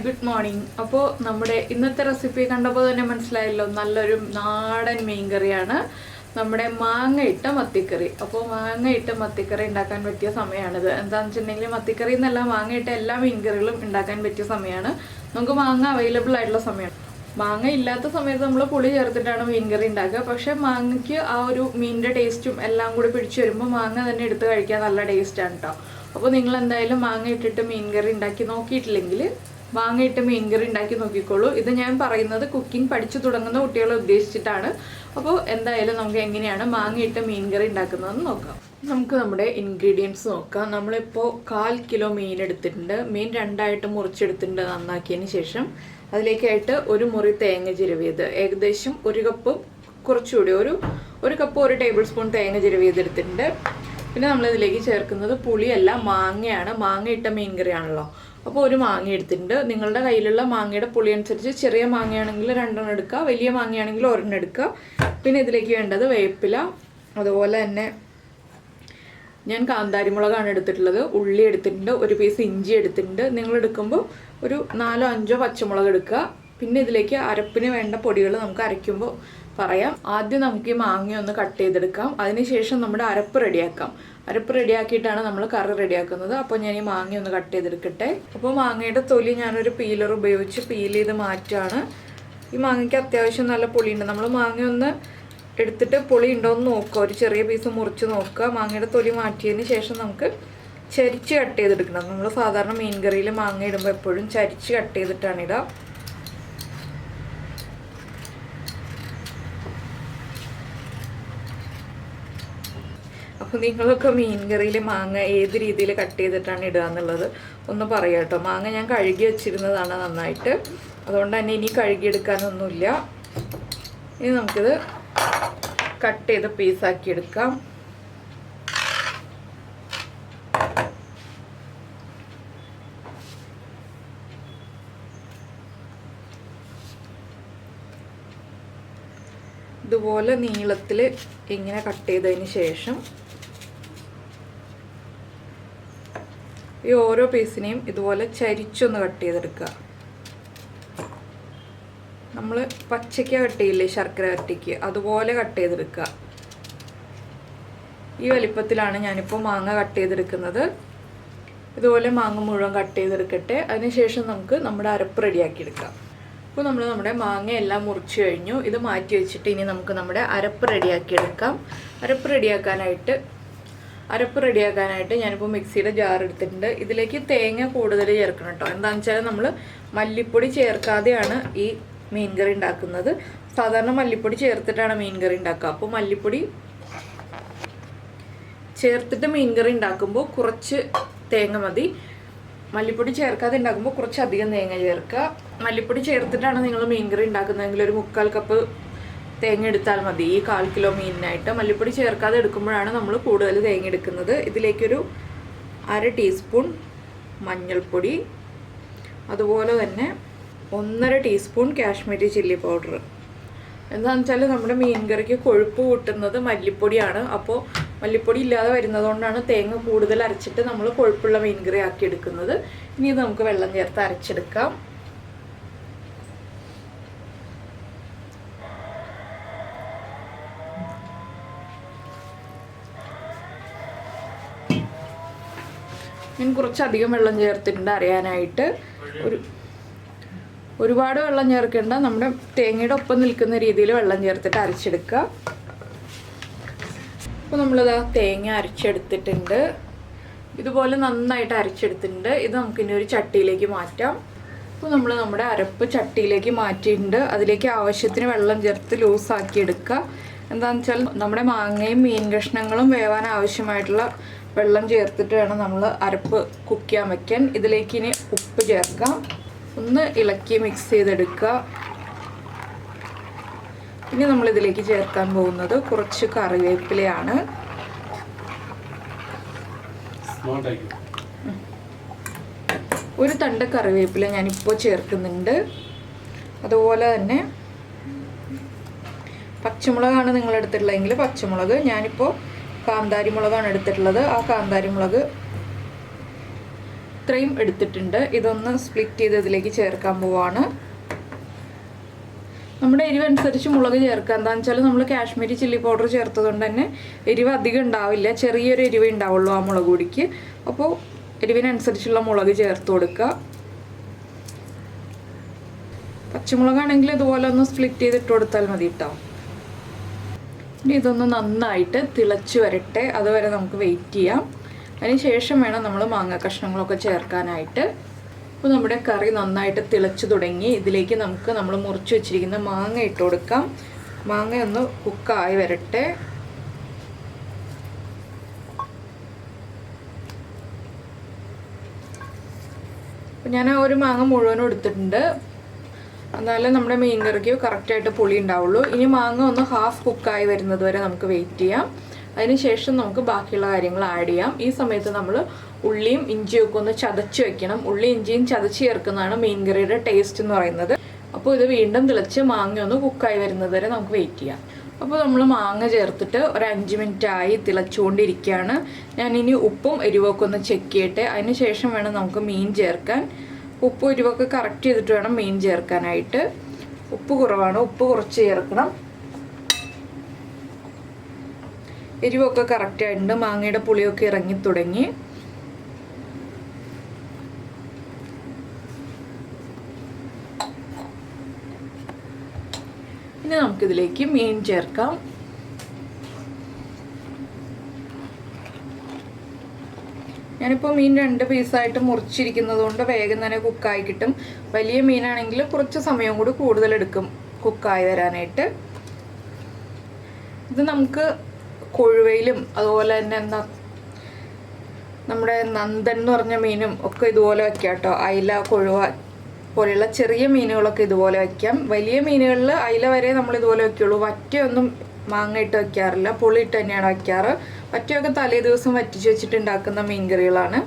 Good morning. അപ്പോൾ നമ്മുടെ ഇന്നത്തെ റെസിപ്പി കണ്ടപ്പോൾ തന്നെ മനസ്സിലായല്ലോ, നല്ലൊരു നാടൻ മീൻകറിയാണ് നമ്മുടെ മാങ്ങ ഇട്ട മത്തിക്കറി. അപ്പോൾ മാങ്ങ ഇട്ട മത്തിക്കറി ഉണ്ടാക്കാൻ പറ്റിയ സമയമാണിത്. എന്താണെന്ന് വെച്ചിട്ടുണ്ടെങ്കിൽ മത്തിക്കറി എന്നല്ല, മാങ്ങ ഇട്ട എല്ലാ മീൻകറികളും ഉണ്ടാക്കാൻ പറ്റിയ സമയമാണ്. നമുക്ക് മാങ്ങ അവൈലബിൾ ആയിട്ടുള്ള സമയമാണ്. മാങ്ങ ഇല്ലാത്ത സമയത്ത് നമ്മൾ പുളി ചേർത്തിട്ടാണ് മീൻകറി ഉണ്ടാക്കുക. പക്ഷേ മാങ്ങയ്ക്ക് ആ ഒരു മീനിൻ്റെ ടേസ്റ്റും എല്ലാം കൂടി പിടിച്ചു വരുമ്പോൾ മാങ്ങ തന്നെ എടുത്ത് കഴിക്കാൻ നല്ല ടേസ്റ്റാണ് കേട്ടോ. അപ്പോൾ നിങ്ങൾ എന്തായാലും മാങ്ങ ഇട്ടിട്ട് മീൻകറി ഉണ്ടാക്കി നോക്കിയിട്ടില്ലെങ്കിൽ മാങ്ങ ഇട്ട് മീൻകറി ഉണ്ടാക്കി നോക്കിക്കോളൂ. ഇത് ഞാൻ പറയുന്നത് കുക്കിംഗ് പഠിച്ചു തുടങ്ങുന്ന കുട്ടികളെ ഉദ്ദേശിച്ചിട്ടാണ്. അപ്പോൾ എന്തായാലും നമുക്ക് എങ്ങനെയാണ് മാങ്ങ ഇട്ട് മീൻകറി ഉണ്ടാക്കുന്നതെന്ന് നോക്കാം. നമുക്ക് നമ്മുടെ ഇൻഗ്രീഡിയൻസ് നോക്കാം. നമ്മളിപ്പോൾ 1/4 കിലോ മീൻ എടുത്തിട്ടുണ്ട്. മീൻ രണ്ടായിട്ട് മുറിച്ചെടുത്തിട്ടുണ്ട് നന്നാക്കിയതിന് ശേഷം. അതിലേക്കായിട്ട് ഒരു മുറി തേങ്ങ ചിരവിയത്, ഏകദേശം 1 കപ്പ്, കുറച്ചുകൂടി ഒരു കപ്പ് 1 ടേബിൾ സ്പൂൺ തേങ്ങ ചിരവിയതെടുത്തിട്ടുണ്ട്. പിന്നെ നമ്മളിതിലേക്ക് ചേർക്കുന്നത് പുളിയല്ല, മാങ്ങയാണ്. മാങ്ങ ഇട്ട മീൻകറിയാണല്ലോ. അപ്പോൾ ഒരു മാങ്ങ എടുത്തിട്ടുണ്ട്. നിങ്ങളുടെ കയ്യിലുള്ള മാങ്ങയുടെ പുളി അനുസരിച്ച് ചെറിയ മാങ്ങയാണെങ്കിൽ 2 എണ്ണം എടുക്കുക, വലിയ മാങ്ങയാണെങ്കിൽ 1 എണ്ണം എടുക്കുക. പിന്നെ ഇതിലേക്ക് വേണ്ടത് വേപ്പില, അതുപോലെ തന്നെ ഞാൻ കാന്താരിമുളകാണ് എടുത്തിട്ടുള്ളത്. ഉള്ളി എടുത്തിട്ടുണ്ട്, 1 പീസ് ഇഞ്ചി എടുത്തിട്ടുണ്ട്. നിങ്ങൾ എടുക്കുമ്പോൾ ഒരു 4 or 5 പച്ചമുളക് എടുക്കുക. പിന്നെ ഇതിലേക്ക് അരപ്പിന് വേണ്ട പൊടികൾ നമുക്ക് അരയ്ക്കുമ്പോൾ പറയാം. ആദ്യം നമുക്ക് ഈ മാങ്ങ ഒന്ന് കട്ട് ചെയ്തെടുക്കാം. അതിനുശേഷം നമ്മുടെ അരപ്പ് റെഡിയാക്കാം. അരപ്പ് റെഡിയാക്കിയിട്ടാണ് നമ്മൾ കറി റെഡിയാക്കുന്നത്. അപ്പോൾ ഞാൻ ഈ മാങ്ങ ഒന്ന് കട്ട് ചെയ്തെടുക്കട്ടെ. അപ്പോൾ മാങ്ങയുടെ തൊലി ഞാനൊരു പീലർ ഉപയോഗിച്ച് പീൽ ചെയ്ത് മാറ്റാണ്. ഈ മാങ്ങയ്ക്ക് അത്യാവശ്യം നല്ല പുളിയുണ്ട്. നമ്മൾ മാങ്ങ ഒന്ന് എടുത്തിട്ട് പുളി ഉണ്ടോയെന്ന് നോക്കുക. ഒരു ചെറിയ പീസ് മുറിച്ച് നോക്കുക. മാങ്ങയുടെ തൊലി മാറ്റിയതിന് ശേഷം നമുക്ക് ചരിച്ച് കട്ട് ചെയ്തെടുക്കണം. നമ്മൾ സാധാരണ മീൻ കറിയിൽ മാങ്ങ ഇടുമ്പോൾ എപ്പോഴും ചരിച്ച് കട്ട് ചെയ്തിട്ടാണ് ഇടുക. അപ്പോൾ നിങ്ങളൊക്കെ മീൻ കറിയിൽ മാങ്ങ ഏത് രീതിയിൽ കട്ട് ചെയ്തിട്ടാണ് ഇടുക എന്നുള്ളത് ഒന്ന് പറയാം കേട്ടോ. മാങ്ങ ഞാൻ കഴുകി വെച്ചിരുന്നതാണ് നന്നായിട്ട്, അതുകൊണ്ട് തന്നെ ഇനി കഴുകിയെടുക്കാനൊന്നുമില്ല. ഇനി നമുക്കിത് കട്ട് ചെയ്ത് പീസാക്കി എടുക്കാം. ഇതുപോലെ നീളത്തിൽ ഇങ്ങനെ കട്ട് ചെയ്തതിന് ശേഷം ഈ ഓരോ പീസിനെയും ഇതുപോലെ ചരിച്ചൊന്ന് കട്ട് ചെയ്തെടുക്കുക. നമ്മൾ പച്ചയ്ക്ക കട്ട് ചെയ്യില്ലേ, ശർക്കര കട്ടിക്ക്, അതുപോലെ കട്ട് ചെയ്തെടുക്കുക. ഈ വലിപ്പത്തിലാണ് ഞാനിപ്പോൾ മാങ്ങ കട്ട് ചെയ്തെടുക്കുന്നത്. ഇതുപോലെ മാങ്ങ മുഴുവൻ കട്ട് ചെയ്തെടുക്കട്ടെ. അതിനുശേഷം നമുക്ക് നമ്മുടെ അരപ്പ് റെഡിയാക്കി എടുക്കാം. അപ്പോൾ നമ്മൾ നമ്മുടെ മാങ്ങ എല്ലാം മുറിച്ച് കഴിഞ്ഞു. ഇത് മാറ്റി വെച്ചിട്ട് ഇനി നമുക്ക് നമ്മുടെ അരപ്പ് റെഡിയാക്കി എടുക്കാം. അരപ്പ് റെഡിയാക്കാനായിട്ട് ഞാനിപ്പോൾ മിക്സിയുടെ ജാർ എടുത്തിട്ടുണ്ട്. ഇതിലേക്ക് തേങ്ങ കൂടുതൽ ചേർക്കണം കേട്ടോ. എന്താണെന്ന് വെച്ചാൽ നമ്മൾ മല്ലിപ്പൊടി ചേർക്കാതെയാണ് ഈ മീൻകറി ഉണ്ടാക്കുന്നത്. സാധാരണ മല്ലിപ്പൊടി ചേർത്തിട്ടാണ് മീൻകറി ഉണ്ടാക്കുക. അപ്പോൾ മല്ലിപ്പൊടി ചേർത്തിട്ട് മീൻകറി ഉണ്ടാക്കുമ്പോൾ കുറച്ച് തേങ്ങ മതി. മല്ലിപ്പൊടി ചേർക്കാതെ ഉണ്ടാക്കുമ്പോൾ കുറച്ചധികം തേങ്ങ ചേർക്കുക. മല്ലിപ്പൊടി ചേർത്തിട്ടാണ് നിങ്ങൾ മീൻകറി ഉണ്ടാക്കുന്നതെങ്കിൽ ഒരു 3/4 കപ്പ് തേങ്ങ എടുത്താൽ മതി. ഈ 1/4 കിലോ മീനിനായിട്ട് മല്ലിപ്പൊടി ചേർക്കാതെ എടുക്കുമ്പോഴാണ് നമ്മൾ കൂടുതൽ തേങ്ങ എടുക്കുന്നത്. ഇതിലേക്കൊരു 1/2 ടീസ്പൂൺ മഞ്ഞൾപ്പൊടി, അതുപോലെ തന്നെ 1/2 ടീസ്പൂൺ കാശ്മീരി ചില്ലി പൗഡർ. എന്താണെന്ന് വെച്ചാൽ നമ്മുടെ മീൻകറിക്ക് കൊഴുപ്പ് കൂട്ടുന്നത് മല്ലിപ്പൊടിയാണ്. അപ്പോൾ മല്ലിപ്പൊടി ഇല്ലാതെ വരുന്നതുകൊണ്ടാണ് തേങ്ങ കൂടുതൽ അരച്ചിട്ട് നമ്മൾ കൊഴുപ്പുള്ള മീൻകറി ആക്കി എടുക്കുന്നത്. ഇനി ഇത് നമുക്ക് വെള്ളം ചേർത്ത് അരച്ചെടുക്കാം. ഞാൻ കുറച്ചധികം വെള്ളം ചേർത്തിട്ടുണ്ട് അരയാനായിട്ട്. ഒരുപാട് വെള്ളം ചേർക്കേണ്ട, നമ്മുടെ തേങ്ങയുടെ ഒപ്പം നിൽക്കുന്ന രീതിയിൽ വെള്ളം ചേർത്തിട്ട് അരച്ചെടുക്കുക. അപ്പോൾ നമ്മളിതാ തേങ്ങ അരച്ചെടുത്തിട്ടുണ്ട്. ഇതുപോലെ നന്നായിട്ട് അരച്ചെടുത്തിട്ടുണ്ട്. ഇത് നമുക്കിനി ഒരു ചട്ടിയിലേക്ക് മാറ്റാം. അപ്പോൾ നമ്മൾ നമ്മുടെ അരപ്പ് ചട്ടിയിലേക്ക് മാറ്റിയിട്ടുണ്ട്. അതിലേക്ക് ആവശ്യത്തിന് വെള്ളം ചേർത്ത് ലൂസാക്കി എടുക്കുക. എന്താണെന്ന് വെച്ചാൽ നമ്മുടെ മാങ്ങയും മീൻ കഷ്ണങ്ങളും വേവാൻ ആവശ്യമായിട്ടുള്ള വെള്ളം ചേർത്തിട്ട് വേണം നമ്മൾ അരപ്പ് കുക്ക് ചെയ്യാൻ വയ്ക്കാൻ. ഇതിലേക്ക് ഇനി ഉപ്പ് ചേർക്കാം. ഒന്ന് ഇളക്കി മിക്സ് ചെയ്തെടുക്കുക. ഇനി നമ്മളിതിലേക്ക് ചേർക്കാൻ പോകുന്നത് കുറച്ച് കറിവേപ്പിലയാണ്. ഒരു തണ്ട് കറിവേപ്പില ഞാനിപ്പോൾ ചേർക്കുന്നുണ്ട്. അതുപോലെ തന്നെ പച്ചമുളകാണ് നിങ്ങൾ എടുത്തിട്ടുള്ളതെങ്കിൽ പച്ചമുളക്, ഞാനിപ്പോൾ കാന്താരി മുളകാണ് എടുത്തിട്ടുള്ളത്. ആ കാന്താരി മുളക് ഇത്രയും എടുത്തിട്ടുണ്ട്. ഇതൊന്ന് സ്പ്ലിറ്റ് ചെയ്ത് ഇതിലേക്ക് ചേർക്കാൻ പോവാണ്. നമ്മുടെ എരിവ് അനുസരിച്ച് മുളക് ചേർക്കുക. എന്താണെന്ന് വെച്ചാൽ നമ്മൾ കാശ്മീരി ചില്ലി പൗഡർ ചേർത്തതുകൊണ്ട് തന്നെ എരിവ് അധികം ഉണ്ടാവില്ല, ചെറിയൊരു എരിവ് ഉണ്ടാവുള്ളൂ ആ മുളക് പൊടിക്ക്. അപ്പോൾ എരിവിനനുസരിച്ചുള്ള മുളക് ചേർത്ത് കൊടുക്കുക. പച്ചമുളകാണെങ്കിൽ ഇതുപോലെ ഒന്ന് സ്പ്ലിറ്റ് ചെയ്തിട്ട് കൊടുത്താൽ മതി കേട്ടോ. ഇനി ഇതൊന്ന് നന്നായിട്ട് തിളച്ച് വരട്ടെ, അതുവരെ നമുക്ക് വെയിറ്റ് ചെയ്യാം. അതിന് ശേഷം വേണം നമ്മൾ മാങ്ങ കഷ്ണങ്ങളൊക്കെ ചേർക്കാനായിട്ട്. അപ്പോൾ നമ്മുടെ കറി നന്നായിട്ട് തിളച്ച് തുടങ്ങി. ഇതിലേക്ക് നമുക്ക് നമ്മൾ മുറിച്ച് വെച്ചിരിക്കുന്ന മാങ്ങ ഇട്ട് കൊടുക്കാം. മാങ്ങ ഒന്ന് കുക്കായി വരട്ടെ. അപ്പോൾ ഞാൻ ഒരു മാങ്ങ മുഴുവനും എടുത്തിട്ടുണ്ട്, എന്നാലും നമ്മുടെ മീൻ കറിക്ക് കറക്റ്റായിട്ട് പുളി ഉണ്ടാവുള്ളൂ. ഇനി മാങ്ങ ഒന്ന് ഹാഫ് കുക്കായി വരുന്നത് വരെ നമുക്ക് വെയിറ്റ് ചെയ്യാം. അതിന് ശേഷം നമുക്ക് ബാക്കിയുള്ള കാര്യങ്ങൾ ആഡ് ചെയ്യാം. ഈ സമയത്ത് നമ്മൾ ഉള്ളിയും ഇഞ്ചിയും ഒക്കെ ഒന്ന് ചതച്ച് വെക്കണം. ഉള്ളി ഇഞ്ചിയും ചതച്ച് ചേർക്കുന്നതാണ് മീൻ കറിയുടെ ടേസ്റ്റ് എന്ന് പറയുന്നത്. അപ്പോൾ ഇത് വീണ്ടും തിളച്ച് മാങ്ങ ഒന്ന് കുക്കായി വരുന്നത് വരെ നമുക്ക് വെയിറ്റ് ചെയ്യാം. അപ്പോൾ നമ്മൾ മാങ്ങ ചേർത്തിട്ട് ഒരു 5 മിനിറ്റ് ആയി തിളച്ചുകൊണ്ടിരിക്കുകയാണ്. ഞാനിനി ഉപ്പും എരിവൊക്കെ ഒന്ന് ചെക്ക് ചെയ്യട്ടെ. അതിന് ശേഷം വേണം നമുക്ക് മീൻ ചേർക്കാൻ. ഉപ്പും എരിവൊക്കെ കറക്റ്റ് ചെയ്തിട്ട് വേണം മീൻ ചേർക്കാനായിട്ട്. ഉപ്പ് കുറവാണ്, ഉപ്പ് കുറച്ച് ചേർക്കണം. എരിവൊക്കെ കറക്റ്റായിട്ടുണ്ട്, മാങ്ങയുടെ പുളിയൊക്കെ ഇറങ്ങി തുടങ്ങി. ഇനി നമുക്കിതിലേക്ക് മീൻ ചേർക്കാം. ഞാനിപ്പോൾ മീൻ 2 പീസായിട്ട് മുറിച്ചിരിക്കുന്നത് കൊണ്ട് വേഗം തന്നെ കുക്കായി കിട്ടും. വലിയ മീനാണെങ്കിൽ കുറച്ച് സമയം കൂടി കൂടുതലെടുക്കും കുക്കായി വരാനായിട്ട്. ഇത് നമുക്ക് കൊഴുവയിലും അതുപോലെ തന്നെ നമ്മുടെ നന്ദൻ എന്ന് പറഞ്ഞ മീനും ഒക്കെ ഇതുപോലെ വയ്ക്കാം കേട്ടോ. അയില, കൊഴുവ പോലെയുള്ള ചെറിയ മീനുകളൊക്കെ ഇതുപോലെ വയ്ക്കാം. വലിയ മീനുകളിൽ അയില വരെ നമ്മൾ ഇതുപോലെ വയ്ക്കുള്ളൂ. വറ്റയൊന്നും മാങ്ങ ഇട്ട് വയ്ക്കാറില്ല, പുളിയിട്ട് തന്നെയാണ് വയ്ക്കാറ്. വറ്റയൊക്കെ തലേ ദിവസം വറ്റിച്ച് വെച്ചിട്ട് ഉണ്ടാക്കുന്ന മീൻ കറികളാണ്.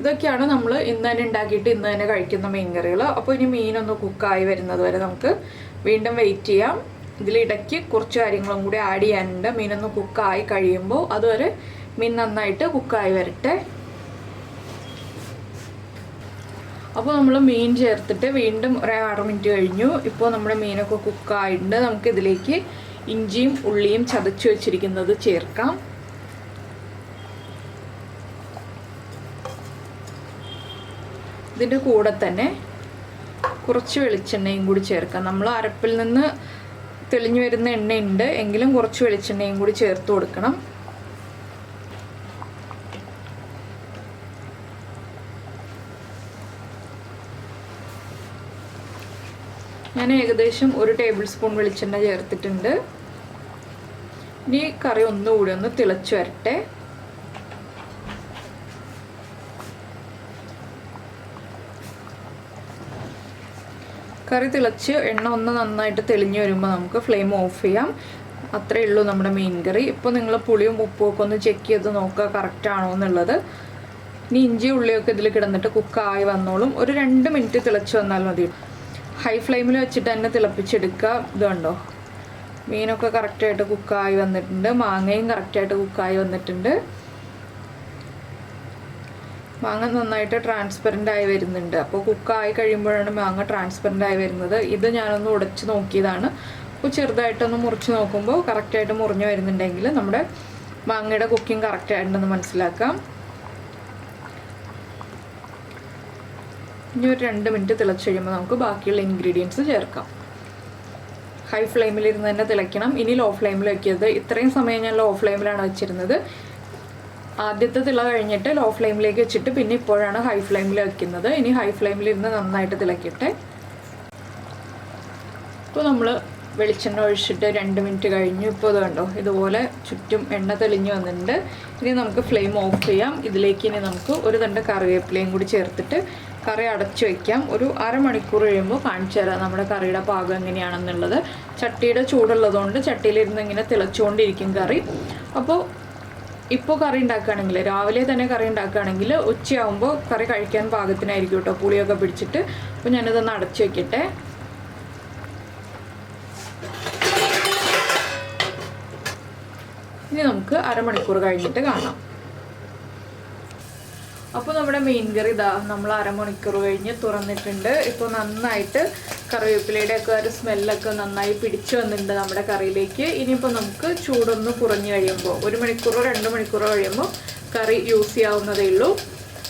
ഇതൊക്കെയാണ് നമ്മൾ ഇന്ന് തന്നെ ഉണ്ടാക്കിയിട്ട് ഇന്ന് തന്നെ കഴിക്കുന്ന മീൻ കറികൾ. അപ്പോൾ ഇനി മീനൊന്ന് കുക്കായി വരുന്നത് വരെ നമുക്ക് വീണ്ടും വെയിറ്റ് ചെയ്യാം. ഇതിലിടയ്ക്ക് കുറച്ച് കാര്യങ്ങളും കൂടി ആഡ് ചെയ്യാനുണ്ട്. മീനൊന്ന് കുക്കായി കഴിയുമ്പോൾ അതുവരെ മീൻ നന്നായിട്ട് കുക്കായി വരട്ടെ. അപ്പോൾ നമ്മൾ മീൻ ചേർത്തിട്ട് വീണ്ടും ഒരു 6 മിനിറ്റ് കഴിഞ്ഞു. ഇപ്പോൾ നമ്മുടെ മീനൊക്കെ കുക്കായിട്ടുണ്ട്. നമുക്കിതിലേക്ക് ഇഞ്ചിയും ഉള്ളിയും ചതച്ച് വെച്ചിരിക്കുന്നത് ചേർക്കാം. ഇതിൻ്റെ കൂടെ തന്നെ കുറച്ച് വെളിച്ചെണ്ണയും കൂടി ചേർക്കാം. നമ്മൾ അരപ്പിൽ നിന്ന് തെളിഞ്ഞു വരുന്ന എണ്ണയുണ്ട്, എങ്കിലും കുറച്ച് വെളിച്ചെണ്ണയും കൂടി ചേർത്ത് കൊടുക്കണം. ഞാൻ ഏകദേശം 1 ടേബിൾ സ്പൂൺ വെളിച്ചെണ്ണ ചേർത്തിട്ടുണ്ട്. ഇനി കറി ഒന്നുകൂടി ഒന്ന് തിളച്ച് വരട്ടെ. കറി തിളച്ച് എണ്ണ ഒന്ന് നന്നായിട്ട് തെളിഞ്ഞ് വരുമ്പോൾ നമുക്ക് ഫ്ലെയിം ഓഫ് ചെയ്യാം. അത്രയേ ഉള്ളൂ നമ്മുടെ മീൻ കറി. ഇപ്പോൾ നിങ്ങൾ പുളിയും ഉപ്പും ഒക്കെ ഒന്ന് ചെക്ക് ചെയ്ത് നോക്കുക കറക്റ്റ് ആണോ എന്നുള്ളത്. ഇനി ഇഞ്ചി ഉള്ളിയൊക്കെ ഇതിൽ കിടന്നിട്ട് കുക്കായി വന്നോളും. ഒരു 2 മിനിറ്റ് തിളച്ച് വന്നാൽ മതി. ഹൈ ഫ്ലെയിമിൽ വെച്ചിട്ട് തന്നെ തിളപ്പിച്ചെടുക്കുക. ഇതുണ്ടോ, മീനൊക്കെ കറക്റ്റായിട്ട് കുക്കായി വന്നിട്ടുണ്ട്, മാങ്ങയും കറക്റ്റായിട്ട് കുക്കായി വന്നിട്ടുണ്ട്. മാങ്ങ നന്നായിട്ട് ട്രാൻസ്പെറൻ്റ് ആയി വരുന്നുണ്ട്. അപ്പോൾ കുക്കായി കഴിയുമ്പോഴാണ് മാങ്ങ ട്രാൻസ്പെറൻ്റ് ആയി വരുന്നത്. ഇത് ഞാനൊന്ന് ഉടച്ച് നോക്കിയതാണ്. അപ്പോൾ ചെറുതായിട്ടൊന്ന് മുറിച്ച് നോക്കുമ്പോൾ കറക്റ്റായിട്ട് മുറിഞ്ഞ് വരുന്നുണ്ടെങ്കിൽ നമ്മുടെ മാങ്ങയുടെ കുക്കിംഗ് കറക്റ്റായിട്ടുണ്ടെന്ന് മനസ്സിലാക്കാം. ഇനി ഒരു 2 മിനിറ്റ് തിളച്ച് കഴിയുമ്പോൾ നമുക്ക് ബാക്കിയുള്ള ഇൻഗ്രീഡിയൻസ് ചേർക്കാം. ഹൈ ഫ്ലെയിമിലിരുന്ന് തന്നെ തിളയ്ക്കണം. ഇനി ലോ ഫ്ലെയിമിൽ വയ്ക്കരുത്. ഇത്രയും സമയം ഞാൻ ലോ ഫ്ലെയിമിലാണ് വെച്ചിരുന്നത്. ആദ്യത്തെ തിള കഴിഞ്ഞിട്ട് ലോ ഫ്ലെയിമിലേക്ക് വെച്ചിട്ട് പിന്നെ ഇപ്പോഴാണ് ഹൈ ഫ്ലെയിമിൽ വയ്ക്കുന്നത്. ഇനി ഹൈ ഫ്ലെയിമിലിരുന്ന് നന്നായിട്ട് തിളയ്ക്കട്ടെ. ഇപ്പോൾ നമ്മൾ വെളിച്ചെണ്ണ ഒഴിച്ചിട്ട് 2 മിനിറ്റ് കഴിഞ്ഞു. ഇപ്പോൾ ഇത് കണ്ടോ, ഇതുപോലെ ചുറ്റും എണ്ണ തെളിഞ്ഞ് വന്നിട്ടുണ്ട്. ഇനി നമുക്ക് ഫ്ലെയിം ഓഫ് ചെയ്യാം. ഇതിലേക്ക് ഇനി നമുക്ക് ഒരു തണ്ട് കറിവേപ്പിലയും കൂടി ചേർത്തിട്ട് കറി അടച്ചു വയ്ക്കാം. ഒരു അരമണിക്കൂർ കഴിയുമ്പോൾ കാണിച്ചു തരാം നമ്മുടെ കറിയുടെ പാകം എങ്ങനെയാണെന്നുള്ളത്. ചട്ടിയുടെ ചൂടുള്ളതുകൊണ്ട് ചട്ടിയിലിരുന്ന് ഇങ്ങനെ തിളച്ചുകൊണ്ടിരിക്കും കറി. അപ്പോൾ ഇപ്പോൾ കറി ഉണ്ടാക്കുകയാണെങ്കിൽ, രാവിലെ തന്നെ കറി ഉണ്ടാക്കുകയാണെങ്കിൽ ഉച്ചയാകുമ്പോൾ കറി കഴിക്കാൻ പാകത്തിനായിരിക്കും കേട്ടോ, പുളിയൊക്കെ പിടിച്ചിട്ട്. അപ്പോൾ ഞാനിതൊന്ന് അടച്ചു വയ്ക്കട്ടെ. ഇനി നമുക്ക് അരമണിക്കൂർ കഴിഞ്ഞിട്ട് കാണാം. അപ്പോൾ നമ്മുടെ മീൻ കറി ഇതാ നമ്മൾ അരമണിക്കൂർ കഴിഞ്ഞ് തുറന്നിട്ടുണ്ട്. ഇപ്പോൾ നന്നായിട്ട് കറിവേപ്പിലയുടെ ഒക്കെ ഒരു സ്മെല്ലൊക്കെ നന്നായി പിടിച്ചു വന്നിട്ടുണ്ട് നമ്മുടെ കറിയിലേക്ക്. ഇനിയിപ്പോൾ നമുക്ക് ചൂടൊന്ന് കുറഞ്ഞു കഴിയുമ്പോൾ 1 മണിക്കൂറോ 2 മണിക്കൂറോ കഴിയുമ്പോൾ കറി യൂസ് ചെയ്യാവുന്നതേ ഉള്ളൂ.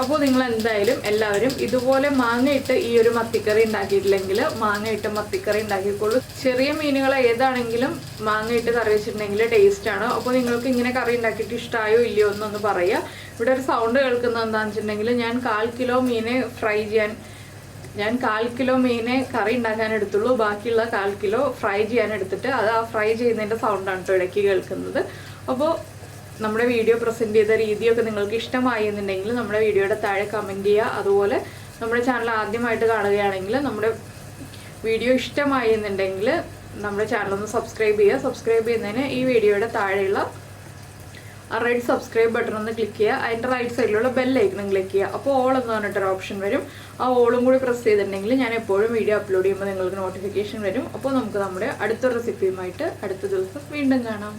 അപ്പോൾ നിങ്ങൾ എന്തായാലും എല്ലാവരും ഇതുപോലെ മാങ്ങയിട്ട് ഈ ഒരു മത്തിക്കറി ഉണ്ടാക്കിയിട്ടില്ലെങ്കിൽ മാങ്ങയിട്ട് മത്തിക്കറി ഉണ്ടാക്കിക്കോളൂ. ചെറിയ മീനുകൾ ഏതാണെങ്കിലും മാങ്ങയിട്ട് കറി വെച്ചിട്ടുണ്ടെങ്കിൽ ടേസ്റ്റാണ്. അപ്പോൾ നിങ്ങൾക്ക് ഇങ്ങനെ കറി ഉണ്ടാക്കിയിട്ട് ഇഷ്ടമായോ ഇല്ലയോ എന്നൊന്ന് പറയുക. ഇവിടെ ഒരു സൗണ്ട് കേൾക്കുന്നത് എന്താണെന്ന് വെച്ചിട്ടുണ്ടെങ്കിൽ ഞാൻ 1/4 കിലോ മീനെ ഞാൻ 1/4 കിലോ മീനെ കറി ഉണ്ടാക്കാൻ എടുത്തുള്ളൂ. ബാക്കിയുള്ള 1/4 കിലോ ഫ്രൈ ചെയ്യാൻ എടുത്തിട്ട് അത് ആ ഫ്രൈ ചെയ്യുന്നതിൻ്റെ സൗണ്ടാണ് കേട്ടോ ഇടയ്ക്ക് കേൾക്കുന്നത്. അപ്പോൾ നമ്മുടെ വീഡിയോ പ്രസൻറ്റ് ചെയ്ത രീതിയൊക്കെ നിങ്ങൾക്ക് ഇഷ്ടമായി എന്നുണ്ടെങ്കിൽ നമ്മുടെ വീഡിയോയുടെ താഴെ കമൻറ്റ് ചെയ്യുക. അതുപോലെ നമ്മുടെ ചാനൽ ആദ്യമായിട്ട് കാണുകയാണെങ്കിൽ നമ്മുടെ വീഡിയോ ഇഷ്ടമായി എന്നുണ്ടെങ്കിൽ നമ്മുടെ ചാനലൊന്ന് സബ്സ്ക്രൈബ് ചെയ്യുക. സബ്സ്ക്രൈബ് ചെയ്യുന്നതിന് ഈ വീഡിയോയുടെ താഴെയുള്ള ആ റെഡ് സബ്സ്ക്രൈബ് ബട്ടൺ ഒന്ന് ക്ലിക്ക് ചെയ്യുക. അതിൻ്റെ റൈറ്റ് സൈഡിലുള്ള ബെല്ലൈക്കണും ക്ലിക്ക് ചെയ്യുക. അപ്പോൾ ഓൾ എന്ന് പറഞ്ഞിട്ടൊരു ഓപ്ഷൻ വരും. ആ ഓളും കൂടി പ്രസ് ചെയ്തിട്ടുണ്ടെങ്കിൽ ഞാൻ എപ്പോഴും വീഡിയോ അപ്ലോഡ് ചെയ്യുമ്പോൾ നിങ്ങൾക്ക് നോട്ടിഫിക്കേഷൻ വരും. അപ്പോൾ നമുക്ക് നമ്മുടെ അടുത്ത റെസിപ്പിയുമായിട്ട് അടുത്ത ദിവസം വീണ്ടും കാണാം.